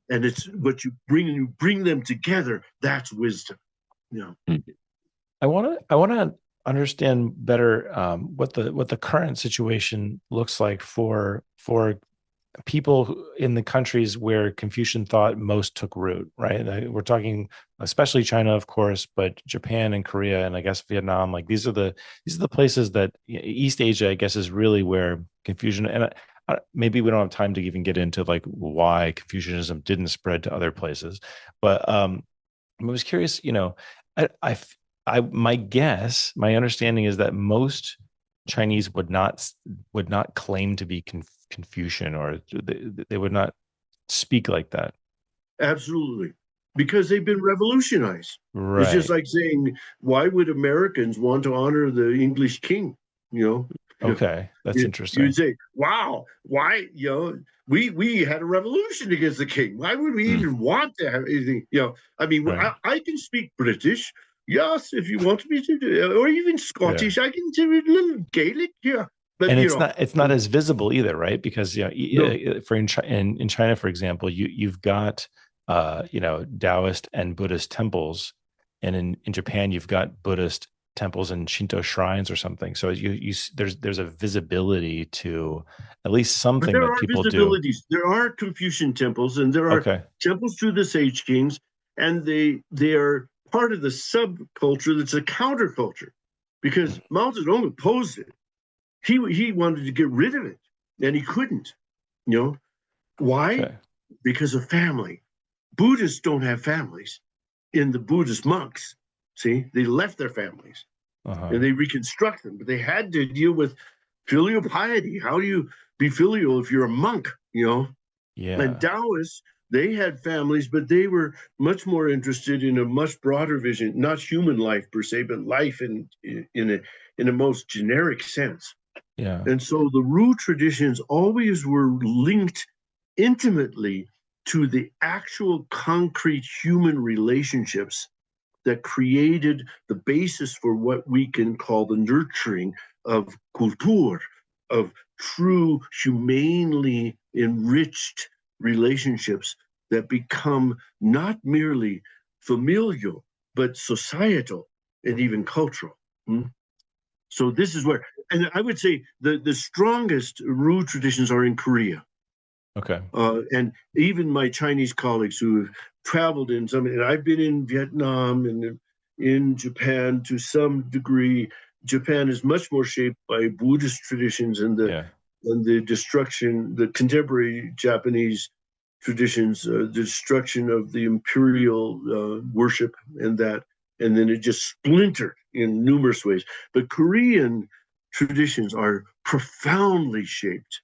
And it's what you bring them together. That's wisdom. I want to understand better what the current situation looks like for people in the countries where Confucian thought most took root, right? We're talking especially China, of course, but Japan and Korea, and I guess Vietnam. Like these are the places that East Asia, I guess, is really where Confucian, and maybe we don't have time to even get into like why Confucianism didn't spread to other places. But I was curious, my understanding is that most Chinese would not claim to be Confucian, or they would not speak like that. Absolutely. Because they've been revolutionized. Right. It's just like saying, why would Americans want to honor the English king? Okay, that's interesting. You'd say, wow, why? We had a revolution against the king. Why would we even want to have anything? I mean, right. I can speak British. Yes, if you want me to do, or even Scottish, I can do a little Gaelic. Yeah. But, and it's not as visible either, right? Because for in China, for example, you've got Taoist and Buddhist temples, and in Japan you've got Buddhist temples and Shinto shrines or something. So there's a visibility to at least something that people do. There are Confucian temples, and there are temples to the Sage Kings, and they are part of the subculture that's a counterculture, because Mao Zedong opposed it. He wanted to get rid of it, and he couldn't. Why? Okay. Because of family. Buddhists don't have families. In the Buddhist monks, see, they left their families and they reconstruct them, but they had to deal with filial piety. How do you be filial if you're a monk? Yeah. And Taoists, they had families, but they were much more interested in a much broader vision, not human life per se, but life in a most generic sense. Yeah. And so the Ru traditions always were linked intimately to the actual concrete human relationships that created the basis for what we can call the nurturing of kultur, of true, humanely enriched relationships that become not merely familial, but societal and even cultural. So this is where, and I would say the strongest Ru traditions are in Korea. Okay. And even my Chinese colleagues who have traveled and I've been in Vietnam and in Japan to some degree. Japan is much more shaped by Buddhist traditions and the destruction, the contemporary Japanese traditions, the destruction of the imperial worship and then it just splintered in numerous ways. But Korean traditions are profoundly shaped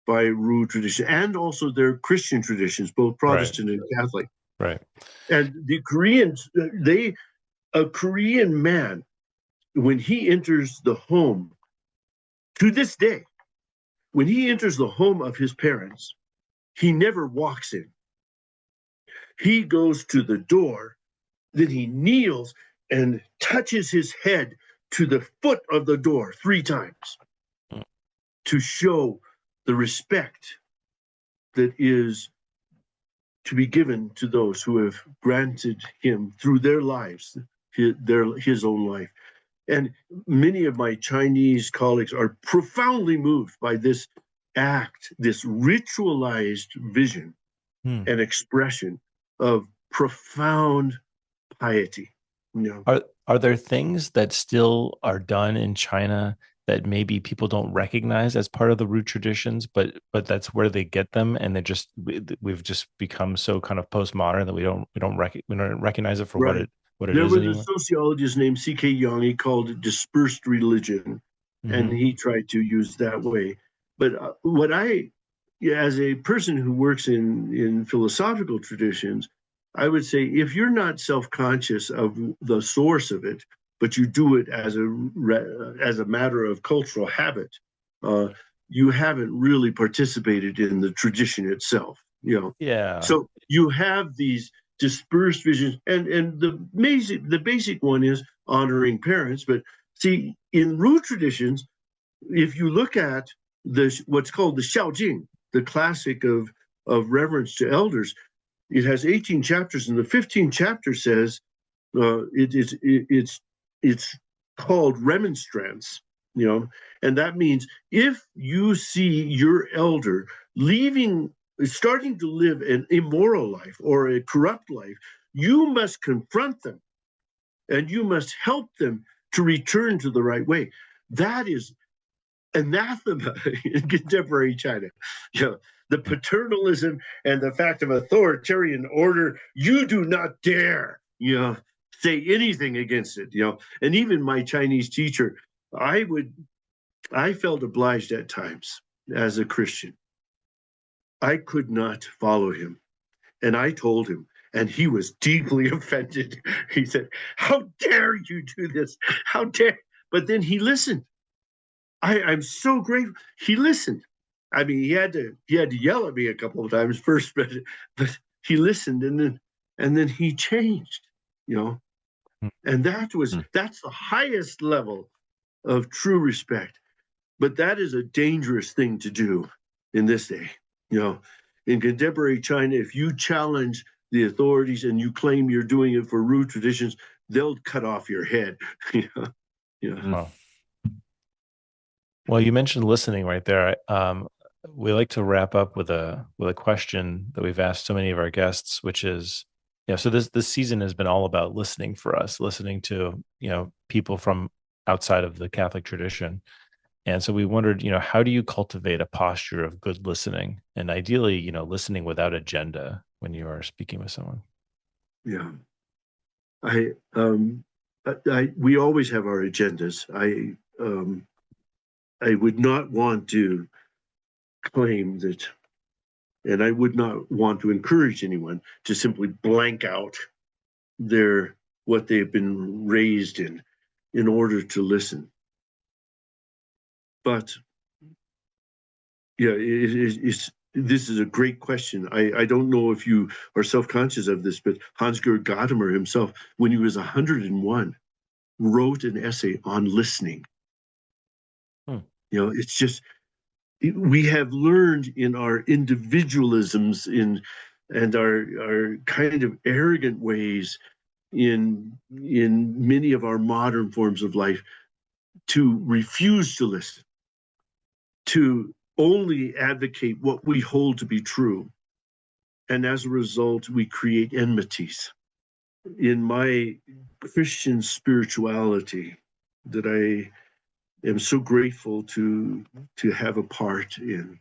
by Ru tradition and also their Christian traditions, both Protestant and Catholic. Right. And the Koreans, a Korean man, when he enters the home, to this day, when he enters the home of his parents, he never walks in. He goes to the door, then he kneels and touches his head to the foot of the door 3 times to show the respect that is to be given to those who have granted him through their lives, his own life. And many of my Chinese colleagues are profoundly moved by this act, this ritualized vision and expression of profound piety. You know? Are there things that still are done in China that maybe people don't recognize as part of the root traditions, but that's where they get them, and we've just become so kind of postmodern that we don't recognize it for what it there is was anymore? a sociologist named C.K. Young. He called it dispersed religion, and he tried to use that way. But as a person who works in philosophical traditions, I would say if you're not self-conscious of the source of it, but you do it as a matter of cultural habit, you haven't really participated in the tradition itself. You know. Yeah. So you have these dispersed visions, and the basic one is honoring parents. But see, in root traditions, if you look at what's called the Xiaojing, the classic of reverence to elders, it has 18 chapters, and the 15th chapter says it's called remonstrance, you know, and that means if you see your elder starting to live an immoral life or a corrupt life, you must confront them and you must help them to return to the right way. That is anathema in contemporary China. You know, the paternalism and the fact of authoritarian order, you do not dare, you know, say anything against it, you know. And even my Chinese teacher, I felt obliged at times as a Christian. I could not follow him. And I told him, and he was deeply offended. He said, "How dare you do this? How dare?" But then he listened. I'm so grateful. He listened. I mean, he had to yell at me a couple of times first, but he listened, and then he changed, you know. And that's the highest level of true respect. But that is a dangerous thing to do in this day. You know, in contemporary China, if you challenge the authorities and you claim you're doing it for root traditions, they'll cut off your head. You know? Yeah. Wow. Well, you mentioned listening right there. We like to wrap up with a question that we've asked so many of our guests, which is, so this season has been all about listening for us, listening to, people from outside of the Catholic tradition. And so we wondered, how do you cultivate a posture of good listening, and ideally, listening without agenda when you are speaking with someone? Yeah. We always have our agendas. I would not want to claim that, and I would not want to encourage anyone to simply blank out what they've been raised in order to listen. But yeah, this is a great question. I don't know if you are self-conscious of this, but Hans-Georg Gadamer himself, when he was 101, wrote an essay on listening. It's just, we have learned in our individualisms and our kind of arrogant ways in many of our modern forms of life to refuse to listen, to only advocate what we hold to be true. And as a result, we create enmities. In my Christian spirituality that I am so grateful to have a part in,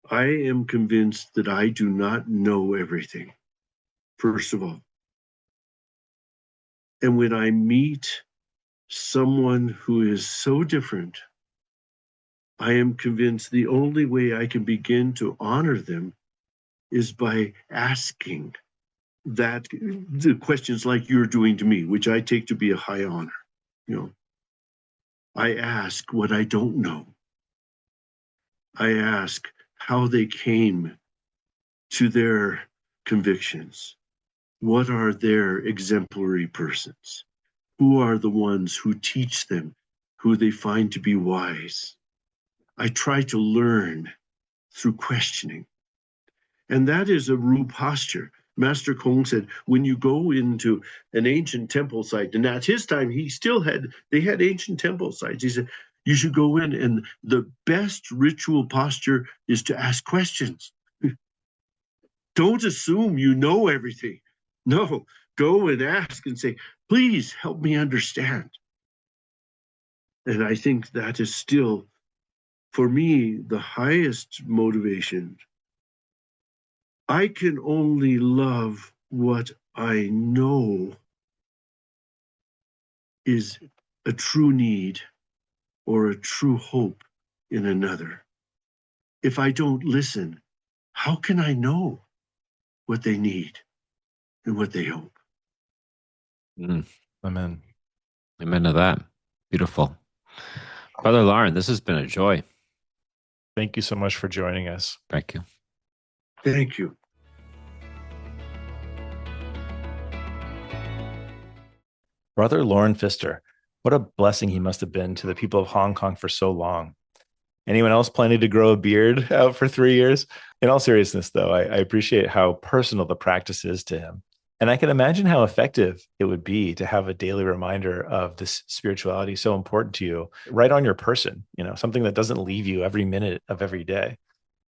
I am convinced that I do not know everything, first of all. And when I meet someone who is so different, I am convinced the only way I can begin to honor them is by asking the questions like you're doing to me, which I take to be a high honor. I ask what I don't know. I ask how they came to their convictions. What are their exemplary persons? Who are the ones who teach them, who they find to be wise? I try to learn through questioning. And that is a Ru posture. Master Kong said, when you go into an ancient temple site, and at his time, they had ancient temple sites. He said, you should go in, and the best ritual posture is to ask questions. Don't assume you know everything. No, go and ask and say, please help me understand. And I think that is still, for me, the highest motivation. I can only love what I know is a true need or a true hope in another. If I don't listen, how can I know what they need and what they hope? Amen. Amen to that. Beautiful. Brother Lauren, this has been a joy. Thank you so much for joining us. Thank you. Thank you. Brother Lauren Pfister, what a blessing he must have been to the people of Hong Kong for so long. Anyone else planning to grow a beard out for 3 years? In all seriousness, though, I appreciate how personal the practice is to him. And I can imagine how effective it would be to have a daily reminder of this spirituality so important to you right on your person, something that doesn't leave you every minute of every day.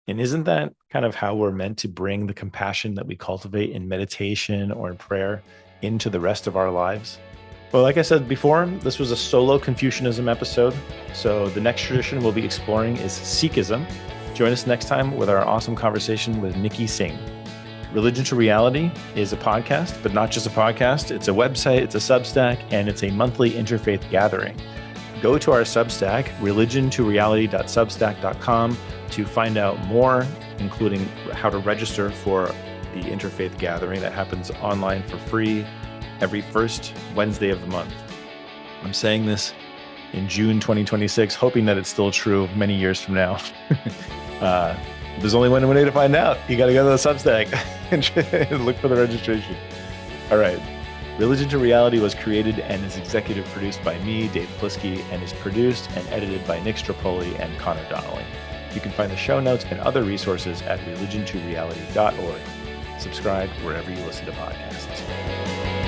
And isn't that kind of how we're meant to bring the compassion that we cultivate in meditation or in prayer into the rest of our lives? Well, like I said before, this was a solo Confucianism episode. So the next tradition we'll be exploring is Sikhism. Join us next time with our awesome conversation with Nikki Singh. Religion to Reality is a podcast, but not just a podcast. It's a website, it's a Substack, and it's a monthly interfaith gathering. Go to our Substack, religiontoreality.substack.com, to find out more, including how to register for the interfaith gathering that happens online for free every first Wednesday of the month. I'm saying this in June 2026, hoping that it's still true many years from now. There's only one way to find out. You got to go to the Substack and look for the registration. All right. Religion to Reality was created and is executive produced by me, Dave Plisky, and is produced and edited by Nick Strapoli and Connor Donnelly. You can find the show notes and other resources at religiontoreality.org. Subscribe wherever you listen to podcasts.